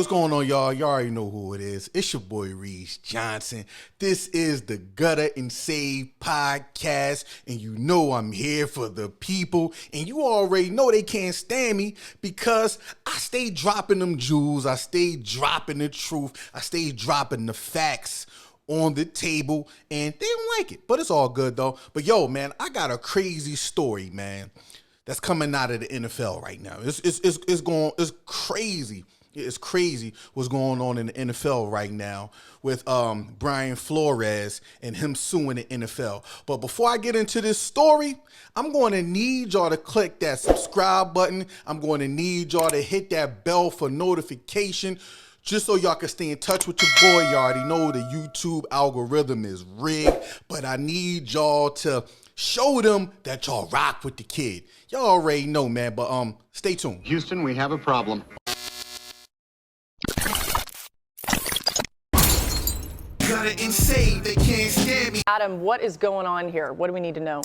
what's going on, y'all? Y'all already know who it is. It's your boy, Reese Johnson. This is the Gutta And Saved podcast, and you know I'm here for the people, and you already know they can't stand me because I stay dropping them jewels, I stay dropping the truth, I stay dropping the facts on the table, and they don't like it, but it's all good, though. But yo, man, I got a crazy story, man, that's coming out of the NFL right now. It's crazy. It's crazy what's going on in the NFL right now with Brian Flores and him suing the NFL. But before I get into this story, I'm going to need y'all to click that subscribe button. I'm going to need y'all to hit that bell for notification just so y'all can stay in touch with your boy. You already know the YouTube algorithm is rigged, but I need y'all to show them that y'all rock with the kid. Y'all already know, man, but stay tuned. Houston, we have a problem. Gutta And Saved, they can't stand me. Adam, what is going on here? What do we need to know?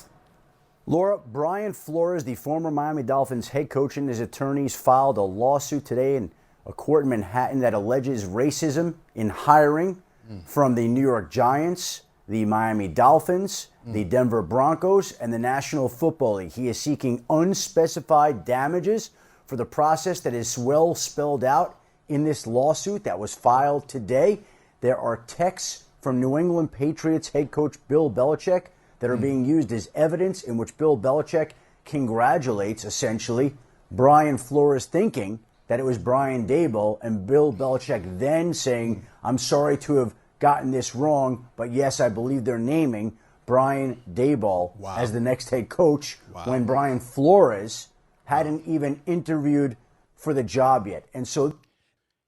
Laura, Brian Flores, the former Miami Dolphins head coach, and his attorneys filed a lawsuit today in a court in Manhattan that alleges racism in hiring from the New York Giants, the Miami Dolphins, the Denver Broncos, and the National Football League. He is seeking unspecified damages for the process that is well spelled out in this lawsuit that was filed today. There are texts from New England Patriots head coach Bill Belichick that are being used as evidence in which Bill Belichick congratulates, essentially, Brian Flores, thinking that it was Brian Daboll, and Bill Belichick then saying, I'm sorry to have gotten this wrong, but yes, I believe they're naming Brian Daboll as the next head coach when Brian Flores hadn't even interviewed for the job yet. And so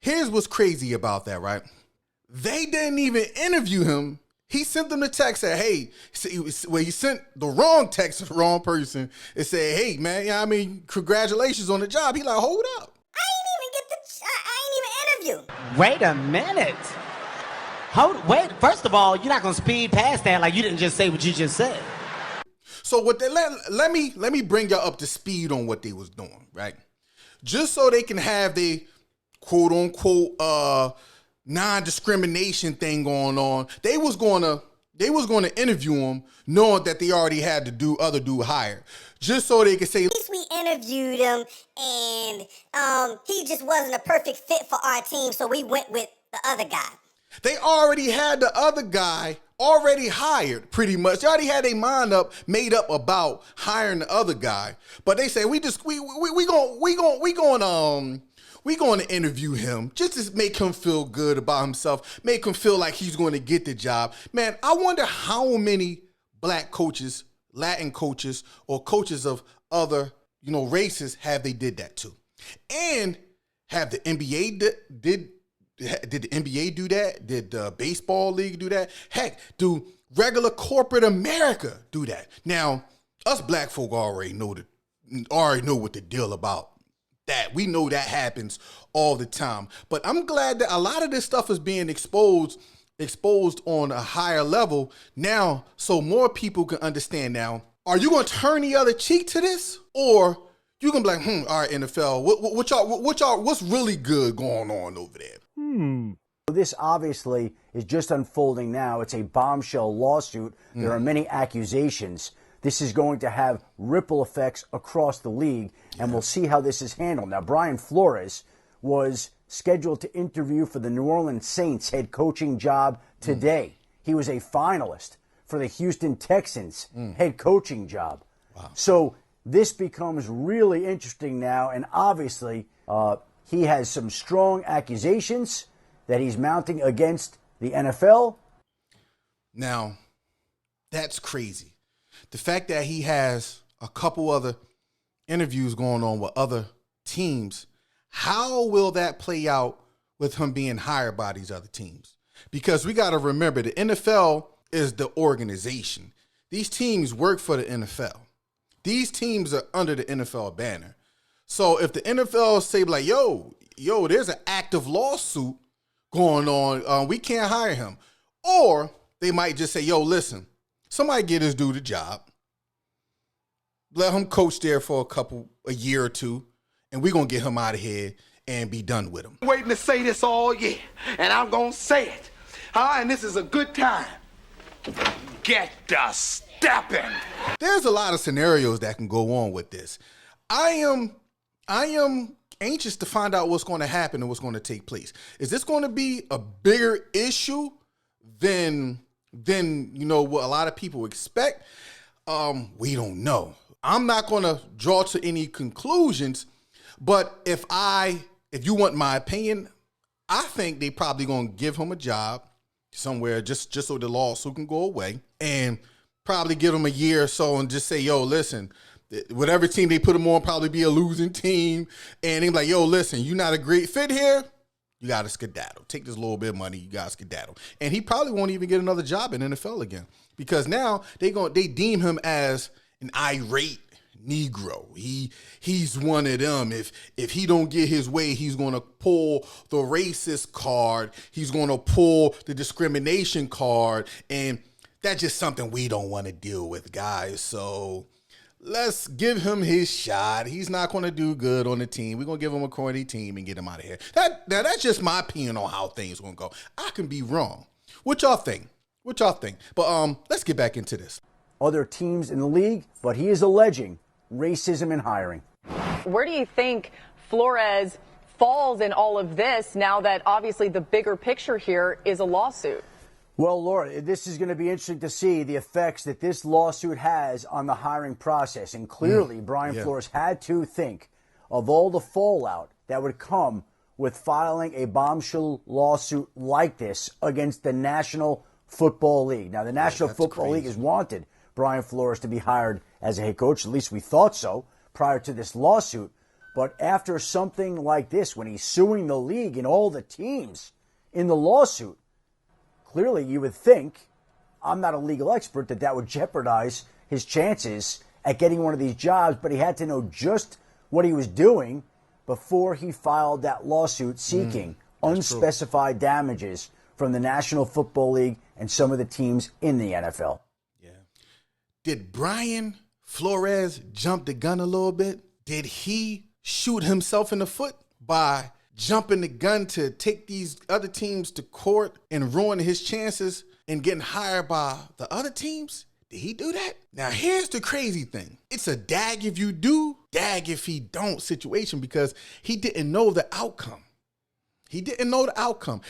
here's what's crazy about that, right? They didn't even interview him. He sent them the text that, hey, he sent the wrong text to the wrong person and said, hey, man, congratulations on the job. He like, hold up. I ain't even interview. Wait a minute. Wait. First of all, you're not gonna speed past that like you didn't just say what you just said. So what let me bring y'all up to speed on what they was doing, right? Just so they can have the quote unquote non-discrimination thing going on. They was gonna interview him knowing that they already had the other dude hired. Just so they could say, At least we interviewed him, and he just wasn't a perfect fit for our team, so we went with the other guy. they already had the other guy already hired, pretty much. They already had their mind made up about hiring the other guy. But they say we going to interview him just to make him feel good about himself, make him feel like he's going to get the job. Man, I wonder how many black coaches, Latin coaches, or coaches of other, races have they did that to. And have the NBA did the NBA do that? Did the baseball league do that? Heck, do regular corporate America do that? Now, us black folk already know what the deal about that. We know that happens all the time. But I'm glad that a lot of this stuff is being exposed on a higher level now, so more people can understand now. Are you going to turn the other cheek to this, or you gonna be like, all right, NFL, what's really good going on over there? This obviously is just unfolding now. It's a bombshell lawsuit. There are many accusations. This is going to have ripple effects across the league, and we'll see how this is handled. Now, Brian Flores was scheduled to interview for the New Orleans Saints head coaching job today. He was a finalist for the Houston Texans head coaching job. Wow. So this becomes really interesting now, and obviously he has some strong accusations that he's mounting against the NFL. Now, that's crazy. The fact that he has a couple other interviews going on with other teams, how will that play out with him being hired by these other teams? Because we got to remember, the NFL is the organization. These teams work for the NFL. These teams are under the NFL banner. So if the NFL say like, yo, there's an active lawsuit going on, we can't hire him. Or they might just say, yo, listen, somebody get this dude a job. Let him coach there for a year or two, and we're going to get him out of here. and be done with him. Waiting to say this all year, and I'm gonna say it. And this is a good time. Get the stepping. There's a lot of scenarios that can go on with this. I am anxious to find out what's going to happen and what's going to take place. Is this going to be a bigger issue than what a lot of people expect? We don't know. I'm not going to draw to any conclusions, but if you want my opinion, I think they probably going to give him a job somewhere just so the lawsuit can go away, and probably give him a year or so and just say, yo, listen, whatever team they put him on probably be a losing team, and they're like, yo, listen, you're not a great fit here. You got to skedaddle. Take this little bit of money. You got to skedaddle. And he probably won't even get another job in NFL again, because now they deem him as an irate Negro. He's one of them. If he don't get his way, he's going to pull the racist card. He's going to pull the discrimination card. And that's just something we don't want to deal with, guys. So let's give him his shot. He's not going to do good on the team. We're going to give him a corny team and get him out of here. That's just my opinion on how things going to go. I can be wrong. What y'all think? But let's get back into this. Other teams in the league, but he is alleging racism in hiring. Where do you think Flores falls in all of this now that obviously the bigger picture here is a lawsuit? Well, Laura, this is going to be interesting to see the effects that this lawsuit has on the hiring process. And clearly, Brian Flores had to think of all the fallout that would come with filing a bombshell lawsuit like this against the National Football League. Now, the National Football League has wanted Brian Flores to be hired as a head coach. At least we thought so prior to this lawsuit. But after something like this, when he's suing the league and all the teams in the lawsuit, clearly you would think, I'm not a legal expert, that would jeopardize his chances at getting one of these jobs. But he had to know just what he was doing before he filed that lawsuit seeking unspecified damages from the National Football League and some of the teams in the NFL. Did Brian Flores jump the gun a little bit? Did he shoot himself in the foot by jumping the gun to take these other teams to court and ruin his chances in getting hired by the other teams? Did he do that? Now, here's the crazy thing. It's a dag if you do, dag if he don't situation, because he didn't know the outcome. He didn't know the outcome.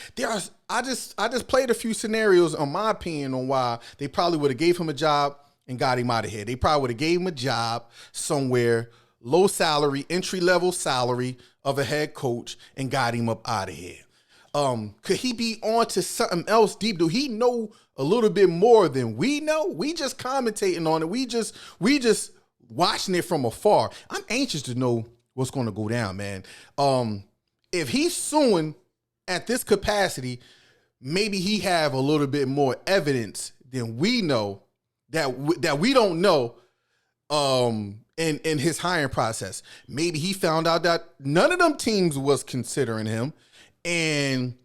I just played a few scenarios on my opinion on why they probably would have gave him a job and got him out of here. They probably would have gave him a job somewhere, low salary, entry-level salary of a head coach, and got him up out of here. Could he be on to something else deep? Do he know a little bit more than we know? We just commentating on it. We just watching it from afar. I'm anxious to know what's going to go down, man. If he's suing at this capacity, maybe he have a little bit more evidence than we know that we don't know in his hiring process. Maybe he found out that none of them teams was considering him, and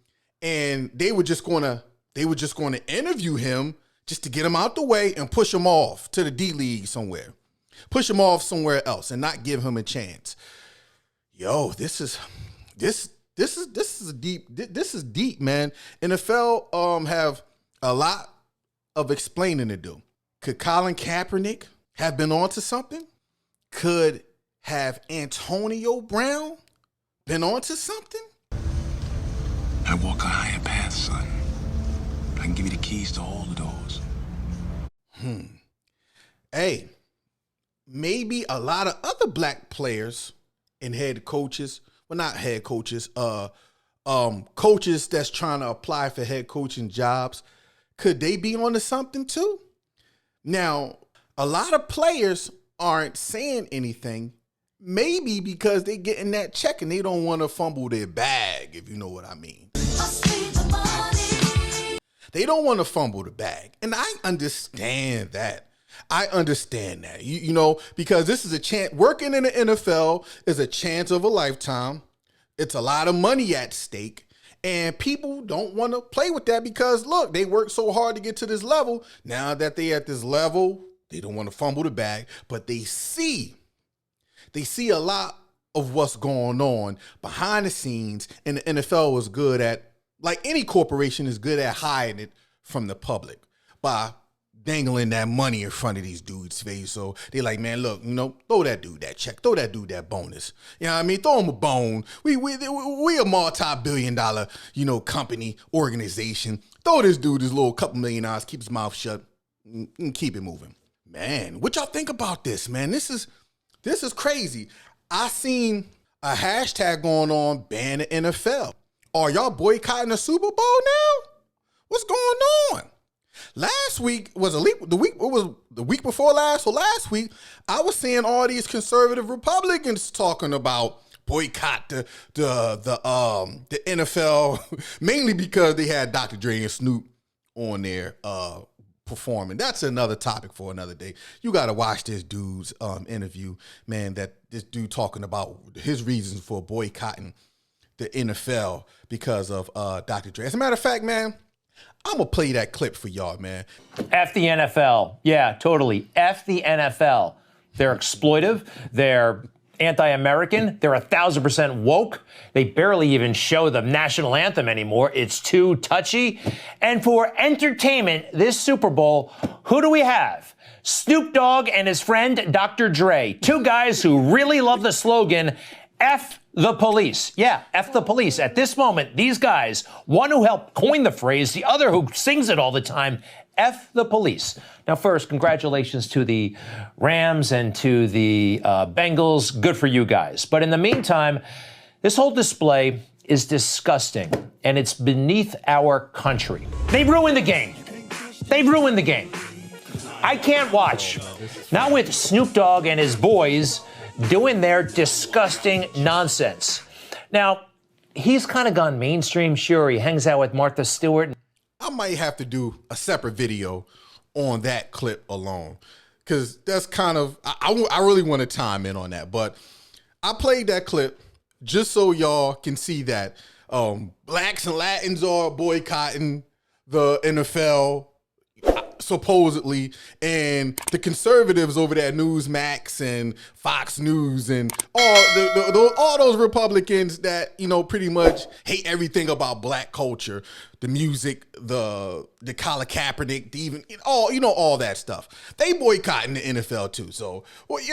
they were just gonna interview him just to get him out the way and push him off to the D League somewhere, push him off somewhere else, and not give him a chance. Yo, this is deep, man. NFL have a lot of explaining to do. Could Colin Kaepernick have been onto something? Could have Antonio Brown been onto something? I walk a higher path, son. I can give you the keys to all the doors. Hey, maybe a lot of other black players and head coaches, well, not head coaches, coaches that's trying to apply for head coaching jobs, could they be onto something too? Now, a lot of players aren't saying anything, maybe because they getting that check and they don't want to fumble their bag, if you know what I mean. They don't want to fumble the bag. And I understand that. You know, because this is a chance. Working in the NFL is a chance of a lifetime. It's a lot of money at stake. And people don't want to play with that because, look, they worked so hard to get to this level. Now that they at this level, they don't want to fumble the bag. But they see a lot of what's going on behind the scenes, and the NFL was good at, like any corporation is good at hiding it from the public by dangling that money in front of these dudes' face. So they're like, man, look, throw that dude that check, throw that dude that bonus. You know what I mean? Throw him a bone. We a multi-billion-dollar, company, organization. Throw this dude his little couple $1 million, keep his mouth shut, and keep it moving. Man, what y'all think about this, man? This is crazy. I seen a hashtag going on, ban the NFL. Are y'all boycotting the Super Bowl now? What's going on? Last week was the week before last. So last week, I was seeing all these conservative Republicans talking about boycott the NFL, mainly because they had Dr. Dre and Snoop on there performing. That's another topic for another day. You got to watch this dude's interview, man. That this dude talking about his reasons for boycotting the NFL because of Dr. Dre. As a matter of fact, man, I'm going to play that clip for y'all, man. F the NFL. Yeah, totally. F the NFL. They're exploitive. They're anti-American. They're 1,000% woke. They barely even show the national anthem anymore. It's too touchy. And for entertainment, this Super Bowl, who do we have? Snoop Dogg and his friend Dr. Dre. Two guys who really love the slogan, F the police. Yeah, F the police. At this moment, these guys, one who helped coin the phrase, the other who sings it all the time, F the police. Now, first, congratulations to the Rams and to the Bengals. Good for you guys. But in the meantime, this whole display is disgusting, and it's beneath our country. They ruined the game. They ruined the game. I can't watch. Not with Snoop Dogg and his boys doing their disgusting nonsense. Now, he's kind of gone mainstream. Sure, he hangs out with Martha Stewart. I might have to do a separate video on that clip alone, because that's kind of, I really want to time in on that. But I played that clip just so y'all can see that blacks and Latins are boycotting the NFL, supposedly, and the conservatives over there, Newsmax and Fox News and all those Republicans that pretty much hate everything about black culture, the music, the Colin Kaepernick, even all that stuff. They boycotting the NFL too. So, what's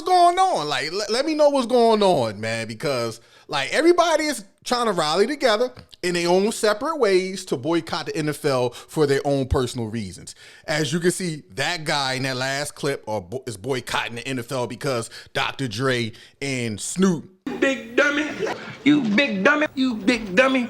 going on? Like, let me know what's going on, man, because like everybody is trying to rally together in their own separate ways to boycott the NFL for their own personal reasons. As you can see, that guy in that last clip is boycotting the NFL because Dr. Dre and Snoop. Big dummy. You big dummy. You big dummy.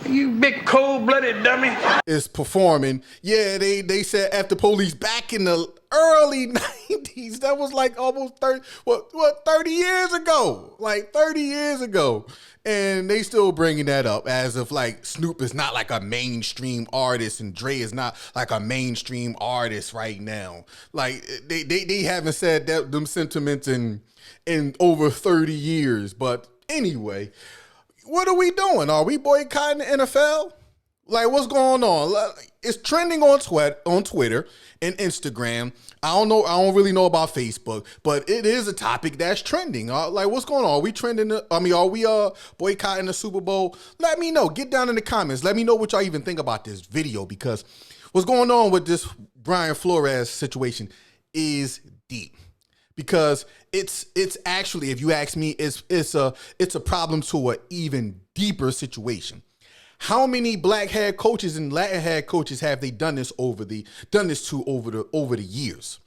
You big cold-blooded dummy. Is performing. Yeah, they said F the police back in the early 90s. That was like almost 30 years ago. Like 30 years ago. And they still bringing that up as if like Snoop is not like a mainstream artist and Dre is not like a mainstream artist right now. Like they haven't said that them sentiments in over 30 years. But anyway, what are we doing? Are we boycotting the NFL? Like, what's going on? It's trending on Twitter and Instagram. I don't really know about Facebook, but it is a topic that's trending. Like, what's going on? Are we trending? Are we boycotting the Super Bowl? Let me know. Get down in the comments. Let me know what y'all even think about this video, because what's going on with this Brian Flores situation is deep. Because it's actually, if you ask me, it's a problem to an even deeper situation. How many black head coaches and Latin head coaches have they done this to over the years?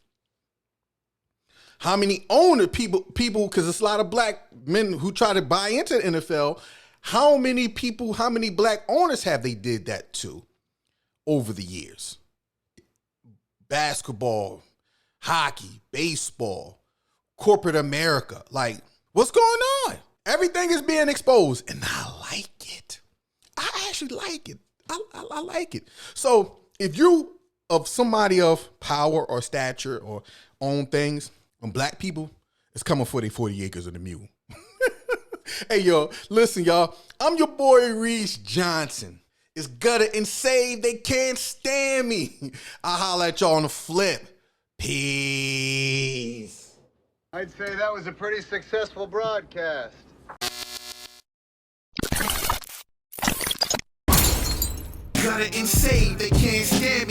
How many owner people, because it's a lot of black men who try to buy into the NFL. How many black owners have they did that to over the years? Basketball, hockey, baseball, corporate America. Like, what's going on? Everything is being exposed, and I like it. I actually like it. I like it. So if you of somebody of power or stature or own things, when black people, it's coming for their 40 acres of the mule. Hey, yo, listen, y'all. I'm your boy, Reese Johnson. It's Gutta and Saved. They can't stand me. I'll holler at y'all on the flip. Peace. I'd say that was a pretty successful broadcast. Gutta and Saved, they can't stand me.